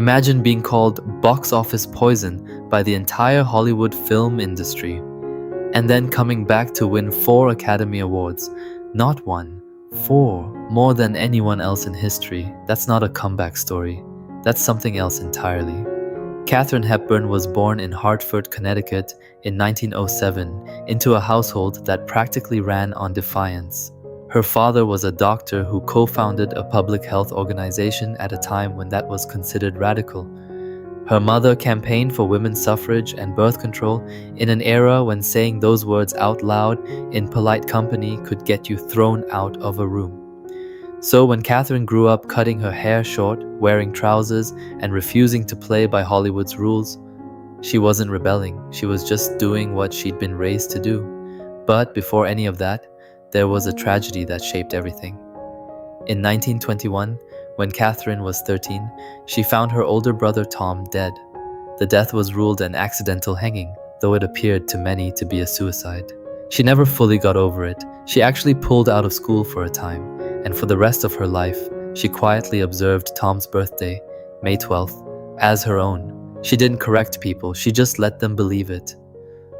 Imagine being called box office poison by the entire Hollywood film industry, and then coming back to win 4 Academy Awards. Not 1, 4, more than anyone else in history. That's not a comeback story. That's something else entirely. Katharine Hepburn was born in Hartford, Connecticut in 1907 into a household that practically ran on defiance. Her father was a doctor who co-founded a public health organization at a time when that was considered radical. Her mother campaigned for women's suffrage and birth control in an era when saying those words out loud in polite company could get you thrown out of a room. So when Katharine grew up cutting her hair short, wearing trousers, and refusing to play by Hollywood's rules, she wasn't rebelling, she was just doing what she'd been raised to do. But before any of that, there was a tragedy that shaped everything. In 1921, when Katharine was 13, she found her older brother Tom dead. The death was ruled an accidental hanging, though it appeared to many to be a suicide. She never fully got over it. She actually pulled out of school for a time, and for the rest of her life, she quietly observed Tom's birthday, May 12th, as her own. She didn't correct people, she just let them believe it.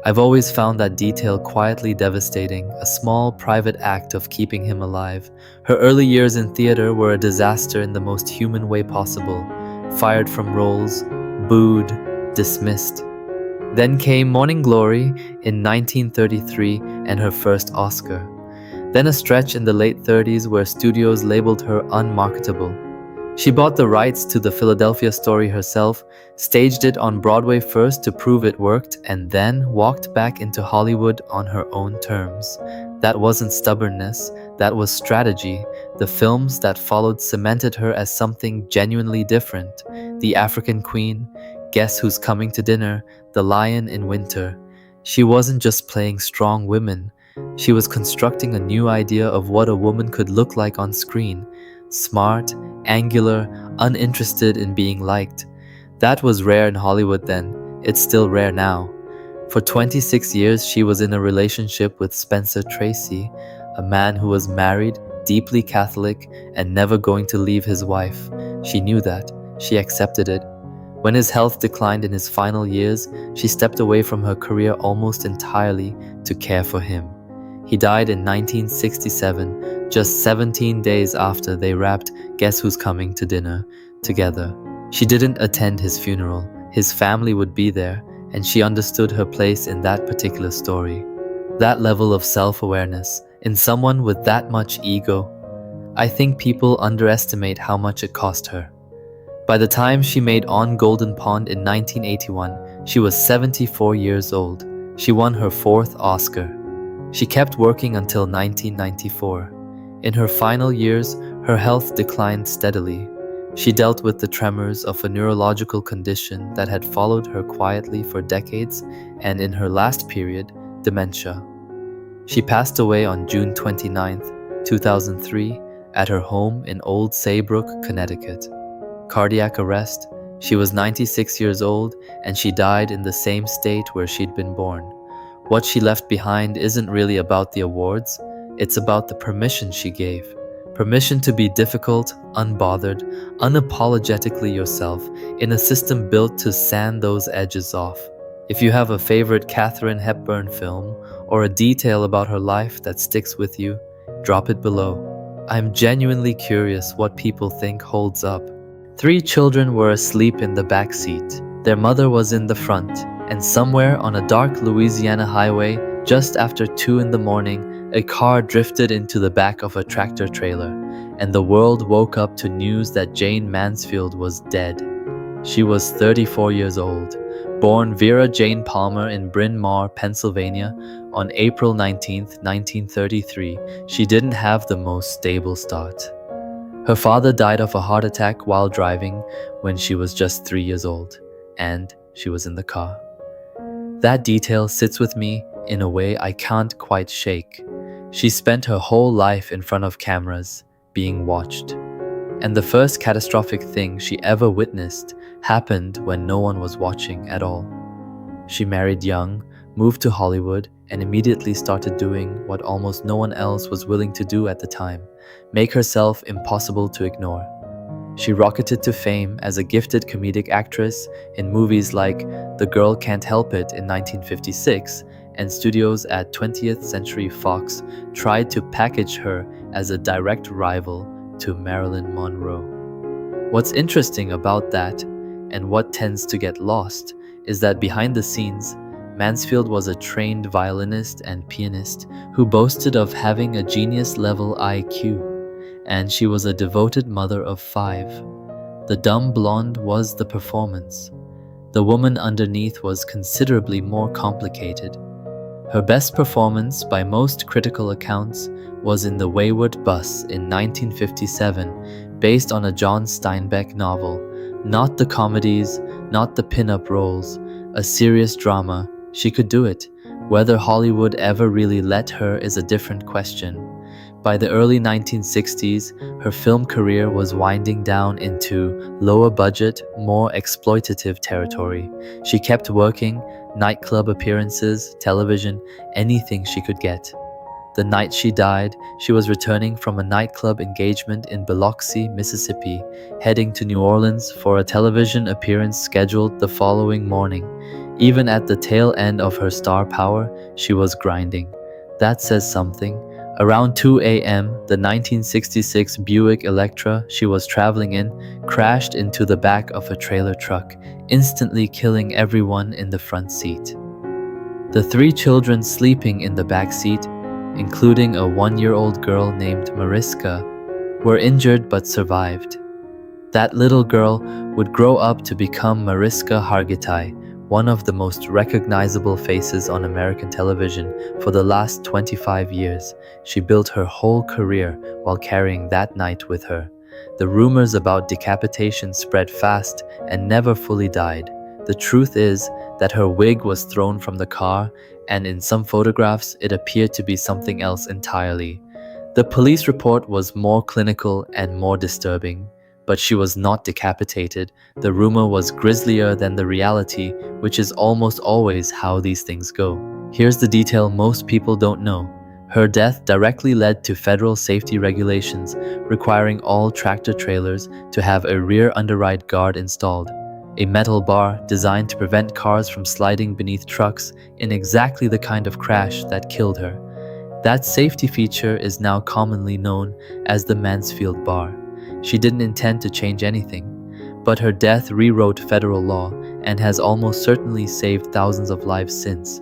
I've always found that detail quietly devastating, a small private act of keeping him alive. Her early years in theater were a disaster in the most human way possible. Fired from roles, booed, dismissed. Then came Morning Glory in 1933 and her first Oscar. Then a stretch in the late 30s where studios labeled her unmarketable. She bought the rights to the Philadelphia story herself, staged it on Broadway first to prove it worked, and then walked back into Hollywood on her own terms. That wasn't stubbornness, that was strategy. The films that followed cemented her as something genuinely different. The African Queen, Guess Who's Coming to Dinner, The Lion in Winter. She wasn't just playing strong women. She was constructing a new idea of what a woman could look like on screen. Smart, angular, uninterested in being liked. That was rare in Hollywood then. It's still rare now. For 26 years, she was in a relationship with Spencer Tracy, a man who was married, deeply Catholic, and never going to leave his wife. She knew that. She accepted it. When his health declined in his final years, she stepped away from her career almost entirely to care for him. He died in 1967, just 17 days after they wrapped Guess Who's Coming to Dinner together. She didn't attend his funeral. His family would be there, and she understood her place in that particular story. That level of self-awareness, in someone with that much ego, I think people underestimate how much it cost her. By the time she made On Golden Pond in 1981, she was 74 years old. She won her 4th Oscar. She kept working until 1994. In her final years, her health declined steadily. She dealt with the tremors of a neurological condition that had followed her quietly for decades, and in her last period, dementia. She passed away on June 29, 2003, at her home in Old Saybrook, Connecticut. Cardiac arrest. She was 96 years old, and she died in the same state where she'd been born. What she left behind isn't really about the awards, it's about the permission she gave. Permission to be difficult, unbothered, unapologetically yourself, in a system built to sand those edges off. If you have a favorite Katharine Hepburn film, or a detail about her life that sticks with you, drop it below. I'm genuinely curious what people think holds up. 3 children were asleep in the back seat. Their mother was in the front, and somewhere on a dark Louisiana highway, just after 2 in the morning, a car drifted into the back of a tractor trailer, and the world woke up to news that Jayne Mansfield was dead. She was 34 years old, born Vera Jayne Palmer in Bryn Mawr, Pennsylvania, on April 19, 1933. She didn't have the most stable start. Her father died of a heart attack while driving when she was just 3 years old, and she was in the car. That detail sits with me in a way I can't quite shake. She spent her whole life in front of cameras, being watched. And the first catastrophic thing she ever witnessed happened when no one was watching at all. She married young, moved to Hollywood, and immediately started doing what almost no one else was willing to do at the time: make herself impossible to ignore. She rocketed to fame as a gifted comedic actress in movies like The Girl Can't Help It in 1956, and studios at 20th Century Fox tried to package her as a direct rival to Marilyn Monroe. What's interesting about that, and what tends to get lost, is that behind the scenes, Mansfield was a trained violinist and pianist who boasted of having a genius-level IQ, and she was a devoted mother of 5. The dumb blonde was the performance. The woman underneath was considerably more complicated. Her best performance, by most critical accounts, was in The Wayward Bus in 1957, based on a John Steinbeck novel. Not the comedies, not the pin-up roles, a serious drama. She could do it. Whether Hollywood ever really let her is a different question. By the early 1960s, her film career was winding down into lower-budget, more exploitative territory. She kept working, nightclub appearances, television, anything she could get. The night she died, she was returning from a nightclub engagement in Biloxi, Mississippi, heading to New Orleans for a television appearance scheduled the following morning. Even at the tail end of her star power, she was grinding. That says something. Around 2 a.m., the 1966 Buick Electra she was traveling in crashed into the back of a trailer truck, instantly killing everyone in the front seat. The 3 children sleeping in the back seat, including a 1-year-old girl named Mariska, were injured but survived. That little girl would grow up to become Mariska Hargitay, one of the most recognizable faces on American television for the last 25 years. She built her whole career while carrying that night with her. The rumors about decapitation spread fast and never fully died. The truth is that her wig was thrown from the car, and in some photographs it appeared to be something else entirely. The police report was more clinical and more disturbing. But she was not decapitated. The rumor was grislier than the reality, which is almost always how these things go. Here's the detail most people don't know. Her death directly led to federal safety regulations requiring all tractor-trailers to have a rear underride guard installed, a metal bar designed to prevent cars from sliding beneath trucks in exactly the kind of crash that killed her. That safety feature is now commonly known as the Mansfield bar. She didn't intend to change anything, but her death rewrote federal law and has almost certainly saved thousands of lives since.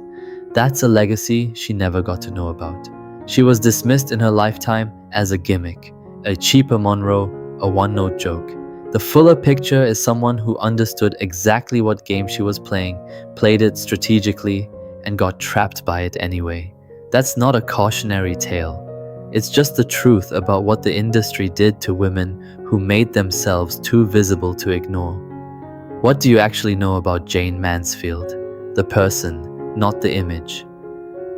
That's a legacy she never got to know about. She was dismissed in her lifetime as a gimmick, a cheaper Monroe, a one-note joke. The fuller picture is someone who understood exactly what game she was playing, played it strategically, and got trapped by it anyway. That's not a cautionary tale. It's just the truth about what the industry did to women who made themselves too visible to ignore. What do you actually know about Jayne Mansfield? The person, not the image.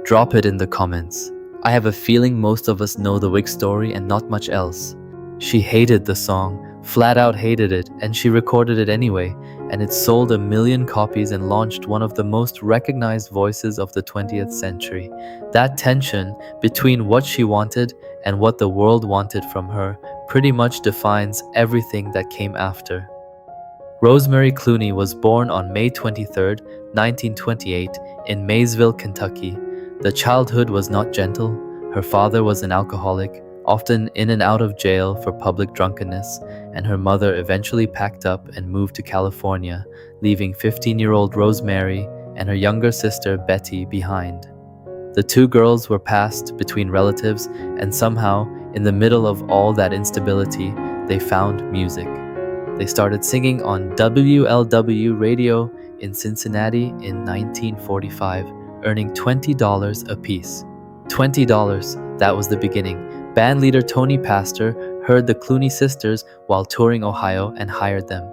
Drop it in the comments. I have a feeling most of us know the wig story and not much else. She hated the song, flat out hated it, and she recorded it anyway, and it sold 1 million copies and launched one of the most recognized voices of the 20th century. That tension between what she wanted and what the world wanted from her pretty much defines everything that came after. Rosemary Clooney was born on May 23, 1928, in Maysville, Kentucky. The childhood was not gentle. Her father was an alcoholic, often in and out of jail for public drunkenness, and her mother eventually packed up and moved to California, leaving 15-year-old Rosemary and her younger sister Betty behind. The 2 girls were passed between relatives, and somehow, in the middle of all that instability, they found music. They started singing on WLW radio in Cincinnati in 1945, earning $20 apiece. $20, that was the beginning. Bandleader Tony Pastor heard the Clooney sisters while touring Ohio and hired them.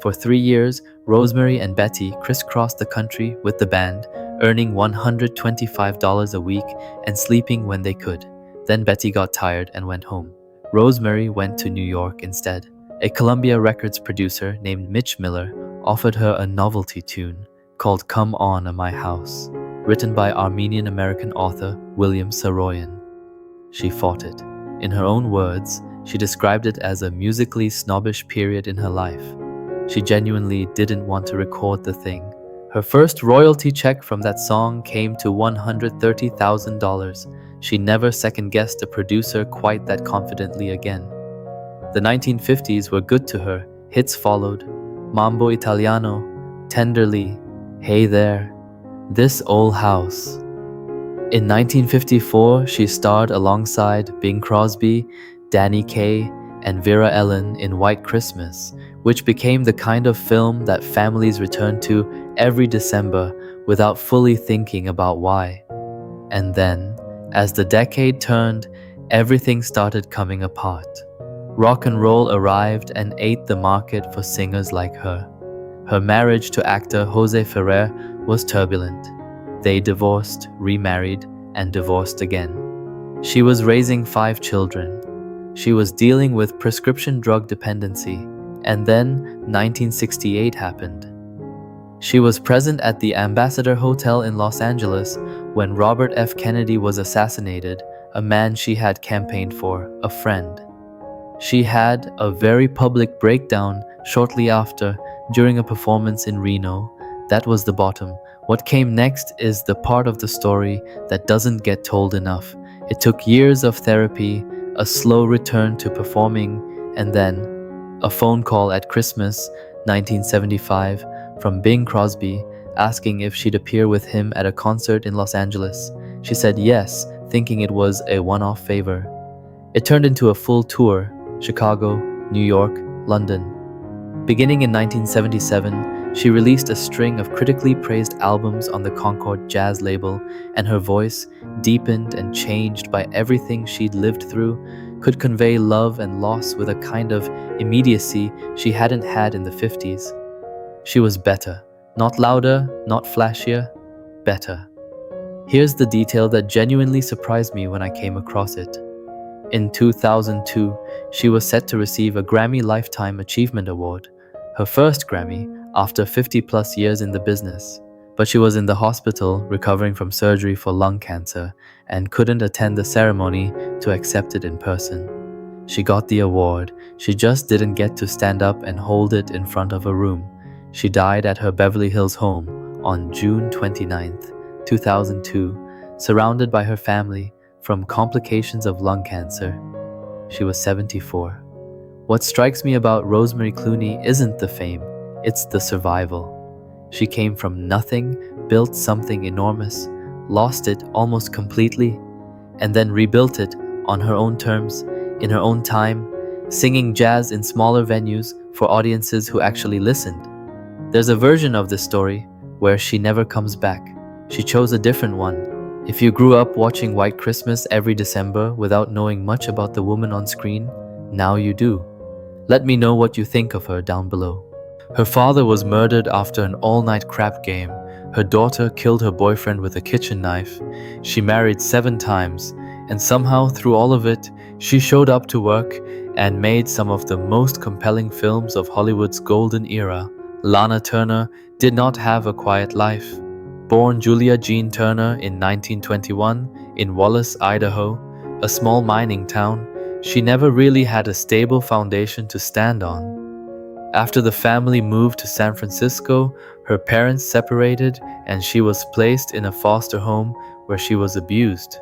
For 3 years, Rosemary and Betty crisscrossed the country with the band, earning $125 a week and sleeping when they could. Then Betty got tired and went home. Rosemary went to New York instead. A Columbia Records producer named Mitch Miller offered her a novelty tune called Come On My House, written by Armenian-American author William Saroyan. She fought it. In her own words, She described it as a musically snobbish period in her life. She genuinely didn't want to record the thing. Her first royalty check from that song came to $130,000. She never second-guessed a producer quite that confidently again. The 1950s were good to her. Hits followed: Mambo Italiano, Tenderly, Hey There, This Old House. In 1954, she starred alongside Bing Crosby, Danny Kaye, and Vera Ellen in White Christmas, which became the kind of film that families returned to every December without fully thinking about why. And then, as the decade turned, everything started coming apart. Rock and roll arrived and ate the market for singers like her. Her marriage to actor Jose Ferrer was turbulent. They divorced, remarried, and divorced again. She was raising 5 children. She was dealing with prescription drug dependency. And then 1968 happened. She was present at the Ambassador Hotel in Los Angeles when Robert F. Kennedy was assassinated, a man she had campaigned for, a friend. She had a very public breakdown shortly after, during a performance in Reno. That was the bottom. What came next is the part of the story that doesn't get told enough. It took years of therapy, a slow return to performing, and then a phone call at Christmas 1975 from Bing Crosby asking if she'd appear with him at a concert in Los Angeles. She said yes, thinking it was a one-off favor. It turned into a full tour: Chicago, New York, London. Beginning in 1977, she released a string of critically praised albums on the Concord Jazz label, and her voice, deepened and changed by everything she'd lived through, could convey love and loss with a kind of immediacy she hadn't had in the 50s. She was better. Not louder, not flashier, better. Here's the detail that genuinely surprised me when I came across it. In 2002, she was set to receive a Grammy Lifetime Achievement Award, her first Grammy after 50-plus years in the business. But she was in the hospital recovering from surgery for lung cancer and couldn't attend the ceremony to accept it in person. She got the award, she just didn't get to stand up and hold it in front of a room. She died at her Beverly Hills home on June 29, 2002, surrounded by her family from complications of lung cancer. She was 74. What strikes me about Rosemary Clooney isn't the fame, it's the survival. She came from nothing, built something enormous, lost it almost completely, and then rebuilt it on her own terms, in her own time, singing jazz in smaller venues for audiences who actually listened. There's a version of this story where she never comes back. She chose a different one. If you grew up watching White Christmas every December without knowing much about the woman on screen, now you do. Let me know what you think of her down below. Her father was murdered after an all-night crap game. Her daughter killed her boyfriend with a kitchen knife. She married 7 times, and somehow through all of it, she showed up to work and made some of the most compelling films of Hollywood's golden era. Lana Turner did not have a quiet life. Born Julia Jean Turner in 1921 in Wallace, Idaho, a small mining town, she never really had a stable foundation to stand on. After the family moved to San Francisco, her parents separated and she was placed in a foster home where she was abused.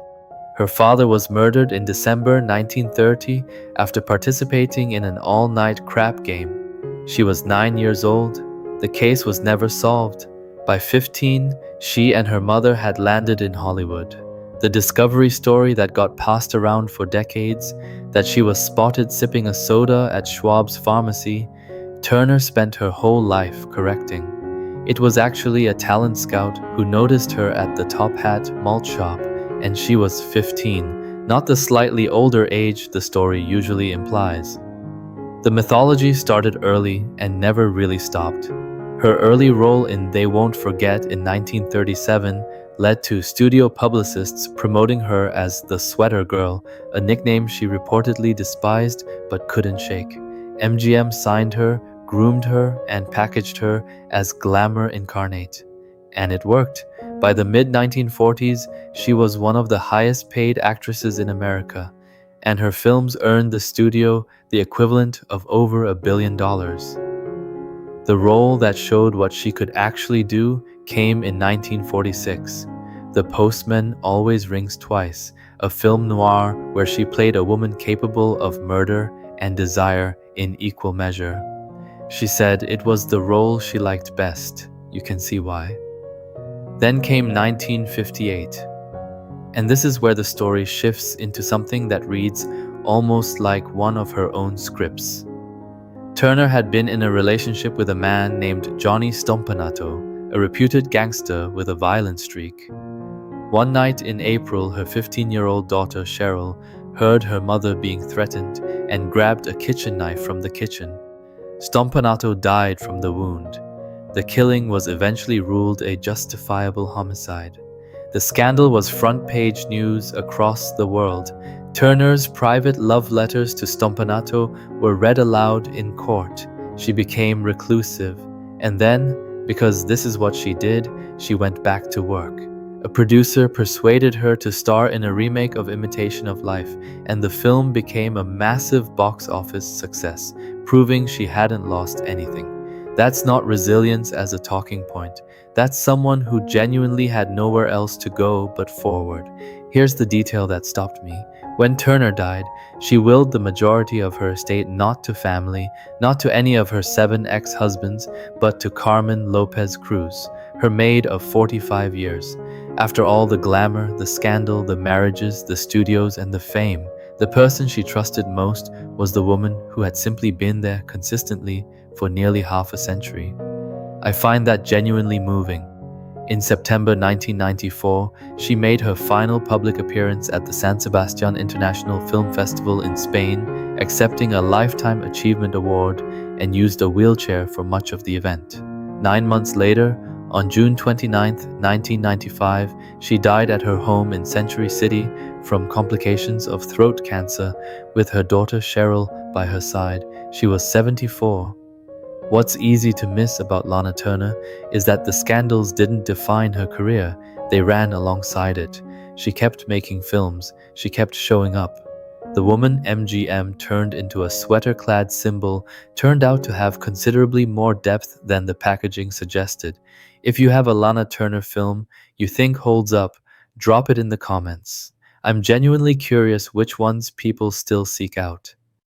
Her father was murdered in December 1930 after participating in an all-night crap game. She was 9 years old. The case was never solved. By 15, she and her mother had landed in Hollywood. The discovery story that got passed around for decades, that she was spotted sipping a soda at Schwab's pharmacy, Turner spent her whole life correcting. It was actually a talent scout who noticed her at the Top Hat malt shop, and she was 15, not the slightly older age the story usually implies. The mythology started early and never really stopped. Her early role in They Won't Forget in 1937 led to studio publicists promoting her as the Sweater Girl, a nickname she reportedly despised but couldn't shake. MGM signed her, groomed her, and packaged her as glamour incarnate. And it worked. By the mid-1940s, she was one of the highest paid actresses in America. and her films earned the studio the equivalent of over $1 billion. The role that showed what she could actually do came in 1946. The Postman Always Rings Twice, a film noir where she played a woman capable of murder and desire in equal measure. She said it was the role she liked best. You can see why. Then came 1958, and this is where the story shifts into something that reads almost like one of her own scripts. Turner had been in a relationship with a man named Johnny Stompanato, a reputed gangster with a violent streak. One night in April, her 15-year-old daughter Cheryl heard her mother being threatened and grabbed a kitchen knife from the kitchen. Stompanato died from the wound. The killing was eventually ruled a justifiable homicide. The scandal was front-page news across the world. Turner's private love letters to Stompanato were read aloud in court. She became reclusive, and then, because this is what she did, she went back to work. A producer persuaded her to star in a remake of Imitation of Life, and the film became a massive box office success, proving she hadn't lost anything. That's not resilience as a talking point. That's someone who genuinely had nowhere else to go but forward. Here's the detail that stopped me. When Turner died, she willed the majority of her estate not to family, not to any of her 7 ex-husbands, but to Carmen Lopez Cruz, her maid of 45 years. After all the glamour, the scandal, the marriages, the studios, and the fame, the person she trusted most was the woman who had simply been there consistently for nearly half a century. I find that genuinely moving. In September 1994, she made her final public appearance at the San Sebastian International Film Festival in Spain, accepting a Lifetime Achievement Award and used a wheelchair for much of the event. 9 months later, on June 29, 1995, she died at her home in Century City from complications of throat cancer with her daughter Cheryl by her side. She was 74. What's easy to miss about Lana Turner is that the scandals didn't define her career, they ran alongside it. She kept making films, she kept showing up. The woman MGM turned into a sweater-clad symbol turned out to have considerably more depth than the packaging suggested. If you have a Lana Turner film you think holds up, drop it in the comments. I'm genuinely curious which ones people still seek out.